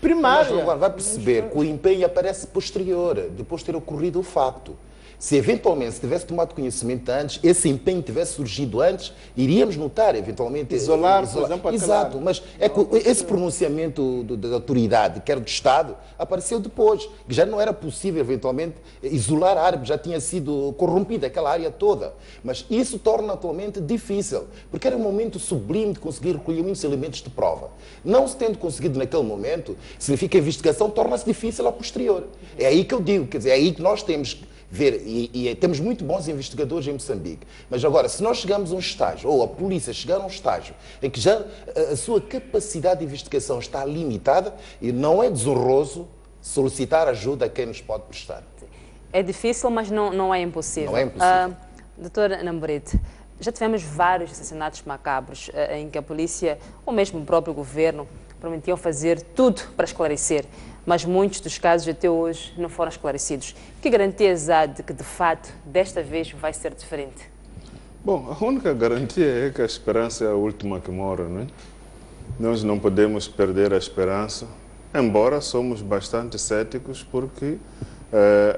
primária. Mas vai perceber que o empenho aparece posterior, depois de ter ocorrido o facto. Se eventualmente se tivesse tomado conhecimento antes, esse empenho tivesse surgido antes, iríamos notar eventualmente... Isolar, por exemplo, exato, mas é que esse pronunciamento da autoridade, quer do Estado, apareceu depois, que já não era possível eventualmente isolar a área, já tinha sido corrompida aquela área toda. Mas isso torna atualmente difícil, porque era um momento sublime de conseguir recolher muitos elementos de prova. Não se tendo conseguido naquele momento, significa que a investigação torna-se difícil a posterior. É aí que eu digo, quer dizer, é aí que nós temos que ver, e temos muito bons investigadores em Moçambique, mas agora, se nós chegamos a um estágio, ou a polícia chegar a um estágio, em que já a sua capacidade de investigação está limitada, e não é desonroso solicitar ajuda a quem nos pode prestar. É difícil, mas não é impossível. Não é impossível. Doutor Namborite, Já tivemos vários assassinatos macabros em que a polícia, ou mesmo o próprio governo, prometiam fazer tudo para esclarecer, mas muitos dos casos até hoje não foram esclarecidos. Que garantias há de que, de fato, desta vez vai ser diferente? Bom, a única garantia é que a esperança é a última que morre, não é? Nós não podemos perder a esperança, embora somos bastante céticos, porque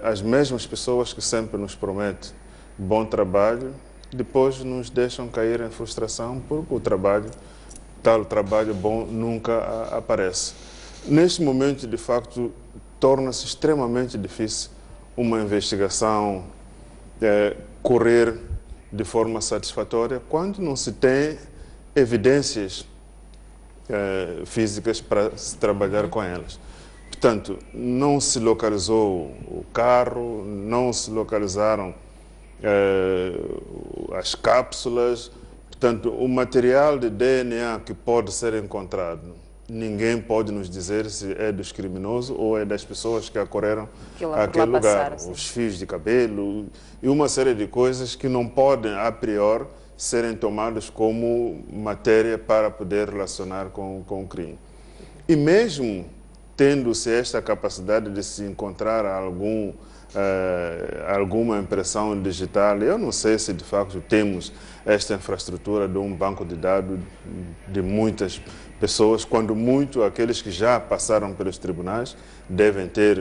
as mesmas pessoas que sempre nos prometem bom trabalho, depois nos deixam cair em frustração, porque o tal trabalho bom nunca aparece. Neste momento, de facto, torna-se extremamente difícil uma investigação correr de forma satisfatória quando não se tem evidências físicas para se trabalhar com elas. Portanto, não se localizou o carro, não se localizaram as cápsulas. Portanto, o material de DNA que pode ser encontrado, ninguém pode nos dizer se é dos criminosos ou é das pessoas que acorreram àquele lugar. Os fios de cabelo e uma série de coisas que não podem, a priori, serem tomados como matéria para poder relacionar com o crime. E mesmo tendo-se esta capacidade de se encontrar alguma impressão digital, eu não sei se de facto temos esta infraestrutura de um banco de dados de muitas pessoas, quando muito aqueles que já passaram pelos tribunais devem ter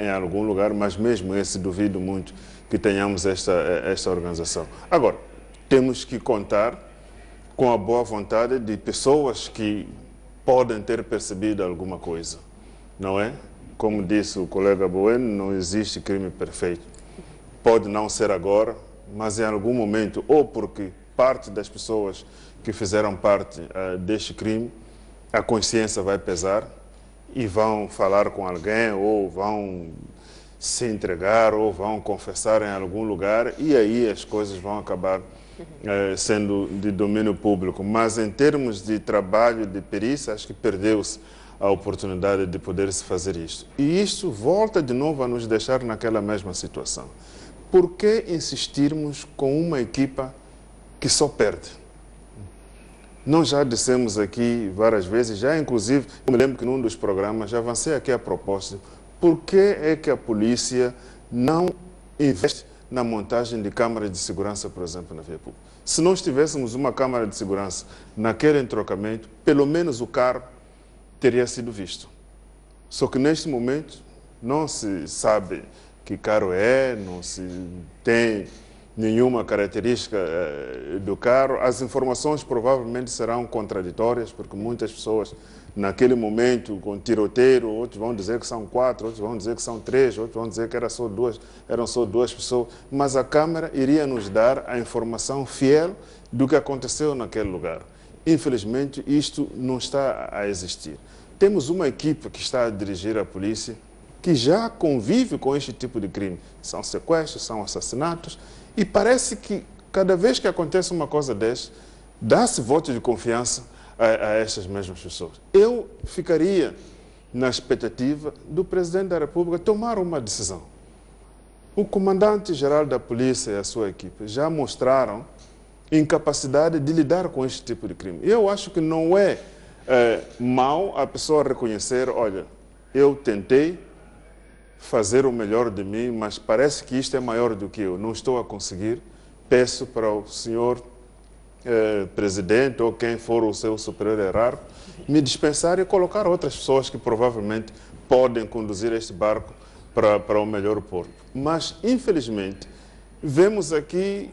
em algum lugar, mas mesmo esse duvido muito que tenhamos esta organização. Agora, temos que contar com a boa vontade de pessoas que podem ter percebido alguma coisa, não é? Como disse o colega Bueno, não existe crime perfeito. Pode não ser agora, mas em algum momento, ou porque parte das pessoas que fizeram parte deste crime, a consciência vai pesar e vão falar com alguém, ou vão se entregar, ou vão confessar em algum lugar, e aí as coisas vão acabar sendo de domínio público. Mas em termos de trabalho de perícia, acho que perdeu-se a oportunidade de poder-se fazer isto. E isto volta de novo a nos deixar naquela mesma situação. Por que insistirmos com uma equipa que só perde? Nós já dissemos aqui várias vezes, já inclusive, eu me lembro que num dos programas já avancei aqui a propósito, por que é que a polícia não investe na montagem de câmaras de segurança, por exemplo, na via pública? Se nós tivéssemos uma câmara de segurança naquele entrocamento, pelo menos o carro teria sido visto. Só que neste momento não se sabe que carro é, não se tem nenhuma característica do carro. As informações provavelmente serão contraditórias, porque muitas pessoas naquele momento com tiroteio, outros vão dizer que são 4, outros vão dizer que são 3, outros vão dizer que eram só duas pessoas, mas a câmara iria nos dar a informação fiel do que aconteceu naquele lugar. Infelizmente, isto não está a existir. Temos uma equipe que está a dirigir a polícia que já convive com este tipo de crime. São sequestros, são assassinatos, e parece que cada vez que acontece uma coisa desta, dá-se voto de confiança a estas mesmas pessoas. Eu ficaria na expectativa do Presidente da República tomar uma decisão. O Comandante-Geral da Polícia e a sua equipe já mostraram incapacidade de lidar com este tipo de crime. Eu acho que não é mau a pessoa reconhecer, olha, eu tentei fazer o melhor de mim, mas parece que isto é maior do que eu, não estou a conseguir, peço para o senhor presidente ou quem for o seu superior hierárquico me dispensar e colocar outras pessoas que provavelmente podem conduzir este barco para o melhor porto. Mas, infelizmente, vemos aqui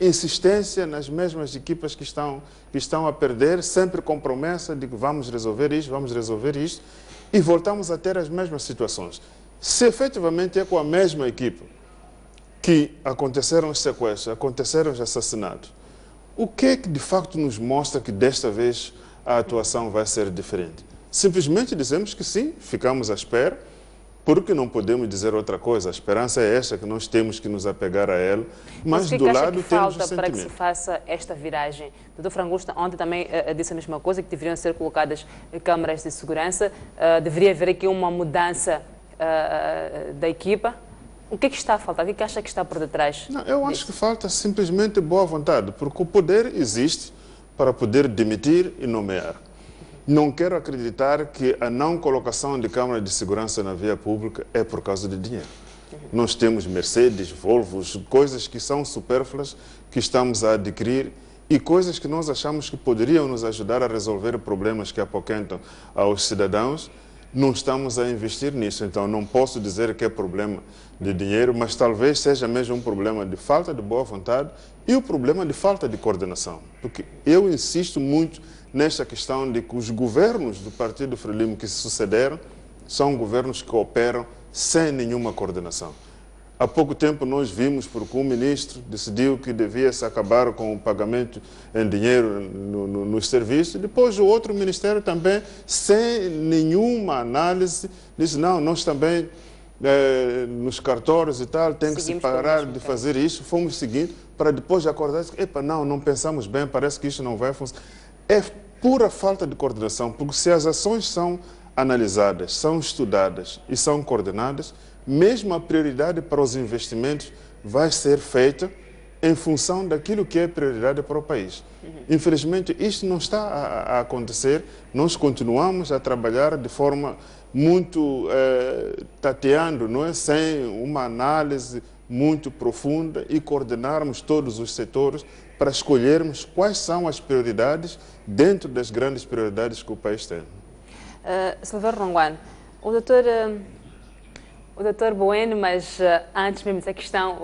insistência nas mesmas equipas que estão a perder, sempre com promessa de que vamos resolver isto, e voltamos a ter as mesmas situações. Se efetivamente é com a mesma equipa que aconteceram os sequestros, aconteceram os assassinatos, o que é que de facto nos mostra que desta vez a atuação vai ser diferente? Simplesmente dizemos que sim, ficamos à espera, porque não podemos dizer outra coisa. A esperança é esta, que nós temos que nos apegar a ela, mas do lado temos o sentimento. Para que se faça esta viragem? O Dr. Frangusta ontem também disse a mesma coisa, que deveriam ser colocadas câmaras de segurança, deveria haver aqui uma mudança da equipa? O que é que está a faltar? O que é que acha que está por detrás? Não, eu acho que falta simplesmente boa vontade, porque o poder existe para poder demitir e nomear. Não quero acreditar que a não colocação de câmaras de segurança na via pública é por causa de dinheiro. Nós temos Mercedes, Volvos, coisas que são supérfluas que estamos a adquirir e coisas que nós achamos que poderiam nos ajudar a resolver problemas que apoquentam aos cidadãos. Não estamos a investir nisso, então não posso dizer que é problema de dinheiro, mas talvez seja mesmo um problema de falta de boa vontade e o problema de falta de coordenação. Porque eu insisto muito nesta questão de que os governos do Partido Frelimo que se sucederam são governos que operam sem nenhuma coordenação. Há pouco tempo nós vimos porque um ministro decidiu que devia-se acabar com o pagamento em dinheiro nos serviços, e depois o outro ministério também, sem nenhuma análise, disse não, nós também nos cartórios e tal, tem que se parar de fazer isso, fomos seguindo, para depois acordar e dizer, epa, não pensamos bem, parece que isso não vai funcionar. É pura falta de coordenação, porque se as ações são analisadas, são estudadas e são coordenadas, mesmo a prioridade para os investimentos vai ser feita em função daquilo que é prioridade para o país. Infelizmente, isto não está a acontecer. Nós continuamos a trabalhar de forma muito tateando, não é? Sem uma análise muito profunda e coordenarmos todos os setores para escolhermos quais são as prioridades dentro das grandes prioridades que o país tem. Silvério Ronguan, o doutor Bueno, mas antes mesmo dessa questão,